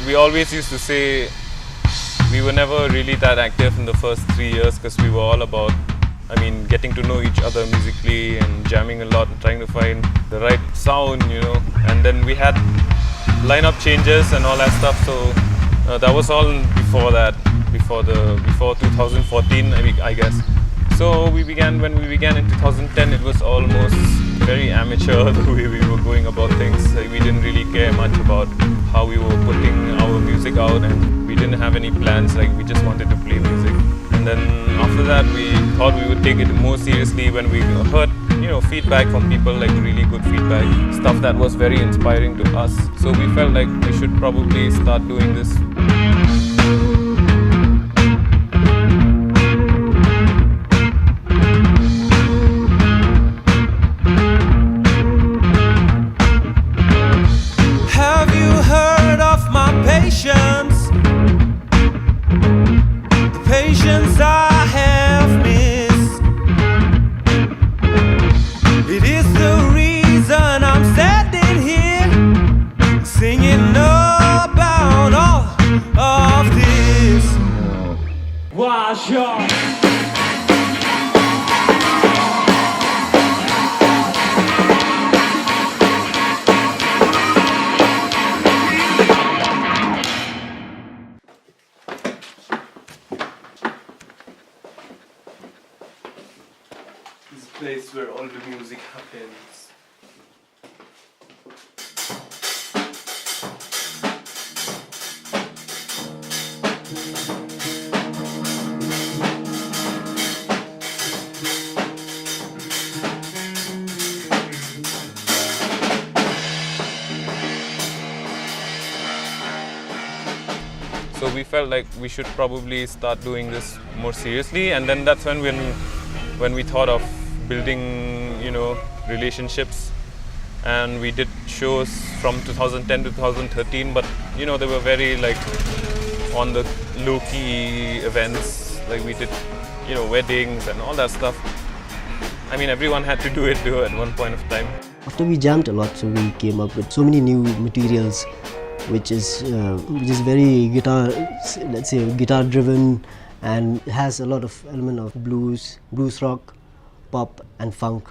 we always used to say we were never really that active in the first 3 years because we were all about, getting to know each other musically and jamming a lot and trying to find the right sound, And then we had lineup changes and all that stuff. So that was all before that, before 2014, I guess. So when we began in 2010, it was almost very amateur the way we were going about things. Like, we didn't really care much about how we were putting our music out, and we didn't have any plans. Like, we just wanted to play music. And then after that, we thought we would take it more seriously when we heard, feedback from people, like really good feedback, stuff that was very inspiring to us. So we felt like we should probably start doing this. Have you heard of my patience? The patience I have missed. It is the reason I'm standing here singing about all of this. Wash your place where all the music happens. So we felt like we should probably start doing this more seriously, and then that's when we thought of building, relationships, and we did shows from 2010 to 2013, but they were very on the low-key events. Like, we did, weddings and all that stuff. Everyone had to do it at one point of time. After we jammed a lot, so we came up with so many new materials, which is very guitar driven, and has a lot of element of blues rock, pop and funk.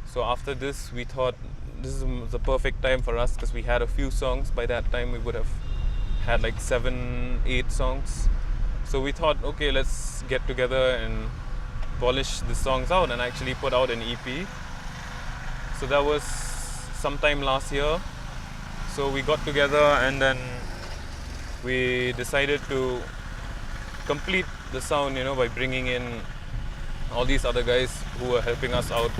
So after this, we thought this is the perfect time for us, because we had a few songs. By that time we would have had 7-8 songs. So we thought, okay, let's get together and polish the songs out and actually put out an EP. So that was sometime last year. So we got together, and then we decided to complete the sound, by bringing in all these other guys who are helping us out.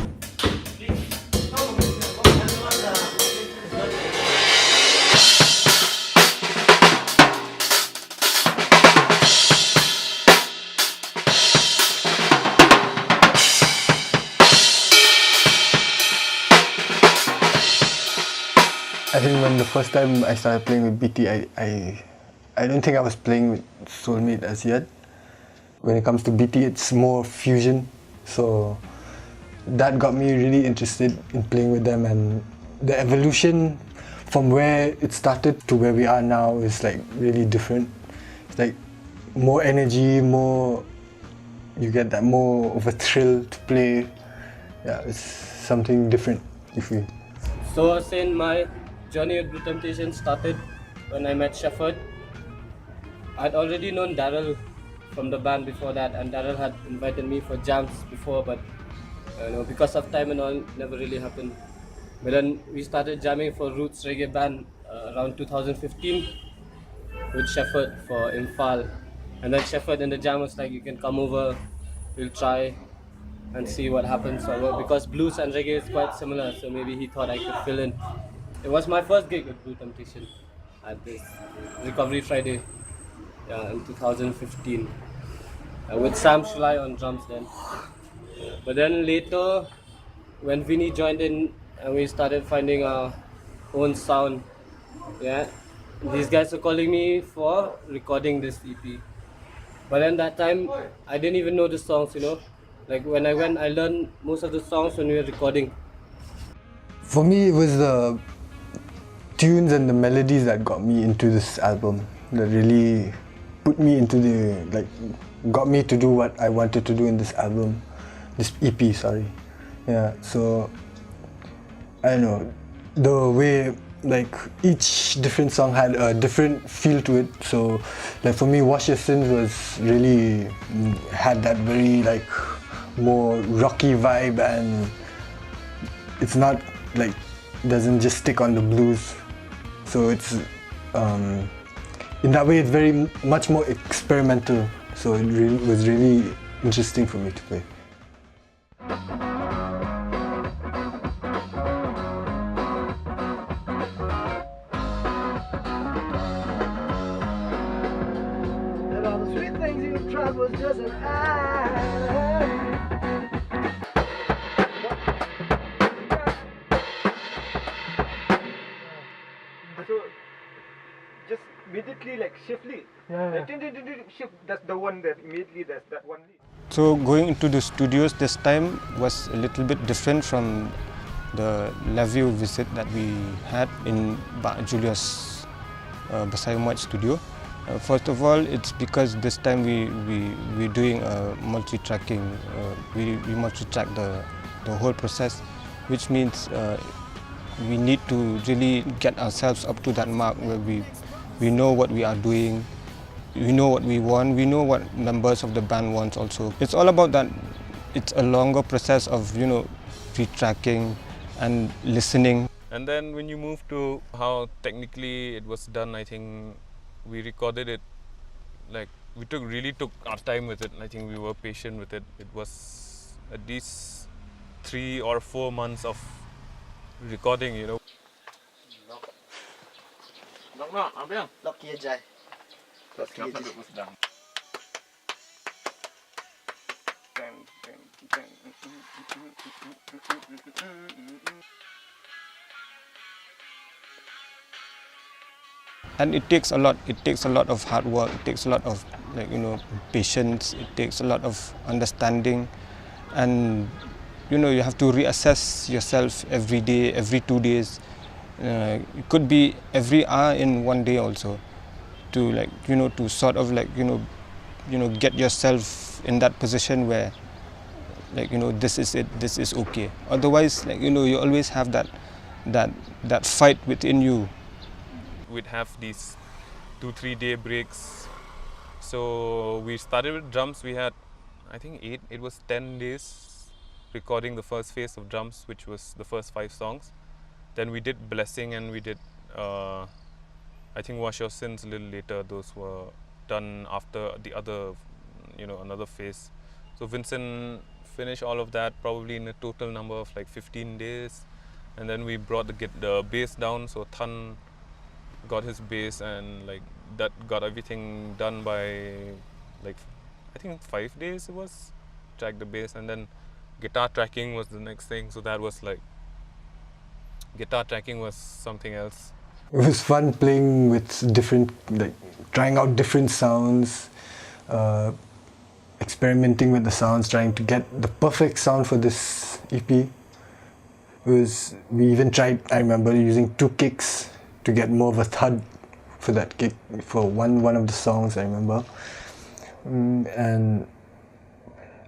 I think when the first time I started playing with BT, I don't think I was playing with Soulmate as yet. When it comes to BT, it's more fusion, so that got me really interested in playing with them, and the evolution from where it started to where we are now is really different. It's more energy, you get that more of a thrill to play. Yeah, it's something different, if we. So since my journey with Blue Temptation started when I met Shepherd, I'd already known Daryl from the band before that, and Daryl had invited me for jams before, but because of time and all, never really happened. But then we started jamming for Roots Reggae Band around 2015 with Shepherd for Imphal, and then Shepherd in the jam was like, you can come over, we'll try and see what happens. So because blues and reggae is quite similar, so maybe he thought I could fill in. It was my first gig with Blue Temptation at this Recovery Friday in 2015 with Sam Shulai on drums then. But then later, when Vinny joined in and we started finding our own sound, these guys were calling me for recording this EP. But then that time, I didn't even know the songs, When I went, I learned most of the songs when we were recording. For me, it was the tunes and the melodies that got me into this album, that really put me into got me to do what I wanted to do in this album, this EP, sorry. Yeah, so I don't know, the way each different song had a different feel to it. So for me, Wash Your Sins was really had that very more rocky vibe, and it's not doesn't just stick on the blues. So it's in that way it's very much more experimental. So it was really interesting for me to play. So just immediately shiftly. Yeah. Shift, that's the one that immediately that's that one lead. So going into the studios this time was a little bit different from the Laview visit that we had in Julius Basayumat studio. First of all, it's because this time we're doing multi-tracking. We multi-track the whole process, which means we need to really get ourselves up to that mark where we know what we are doing, we know what we want, we know what members of the band wants also. It's all about that. It's a longer process of pre-tracking and listening. And then when you move to how technically it was done, I think we recorded it we really took our time with it, and I think we were patient with it. It was at least 3 or 4 months of recording, Lock here, Jai. And it takes a lot. It takes a lot of hard work. It takes a lot of patience. It takes a lot of understanding, and you have to reassess yourself every day, every 2 days. It could be every hour in one day also, to to sort of get yourself in that position where this is it, this is okay. Otherwise, you always have that fight within you. We'd have these 2-3 day breaks. So we started with drums. We had, I think, 10 days recording the first phase of drums, which was the first 5 songs. Then we did Blessing, and we did, I think, Wash Your Sins a little later. Those were done after the other, another phase. So Vincent finished all of that probably in a total number of 15 days. And then we brought the bass down, so Tan got his bass, and that got everything done by I think 5 days it was, track the bass, and then guitar tracking was the next thing. So that was guitar tracking was something else. It was fun playing with different, trying out different sounds, experimenting with the sounds, trying to get the perfect sound for this EP. We even tried, I remember, using 2 kicks to get more of a thud for that kick for one of the songs, I remember. And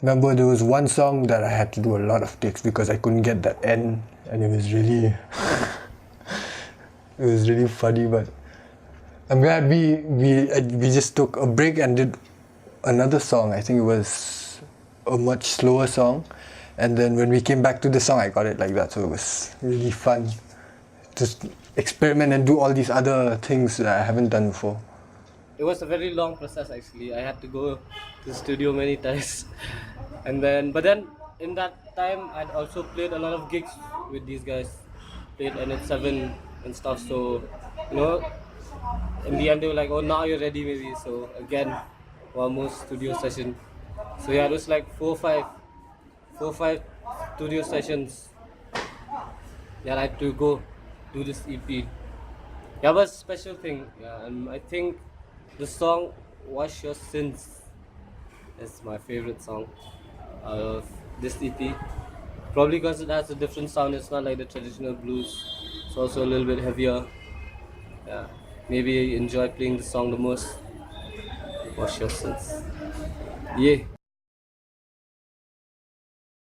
remember there was one song that I had to do a lot of takes because I couldn't get that end, and it was really it was really funny. But I'm glad we just took a break and did another song. I think it was a much slower song, and then when we came back to the song, I got it like that. So it was really fun to experiment and do all these other things that I haven't done before. It was a very long process actually. I had to go to the studio many times, but then in that time I'd also played a lot of gigs with these guys, played NH7 and stuff. So in the end they were like, "Oh, now you're ready, maybe." So again, one more studio session. So yeah, it was 4 or 5 studio sessions that I had to go do this EP. Yeah, but a special thing. Yeah, and I think the song "Wash Your Sins" is my favorite song out of this EP. Probably because it has a different sound. It's not like the traditional blues. It's also a little bit heavier. Yeah. Maybe enjoy playing the song the most. Wash your sins. Yeah.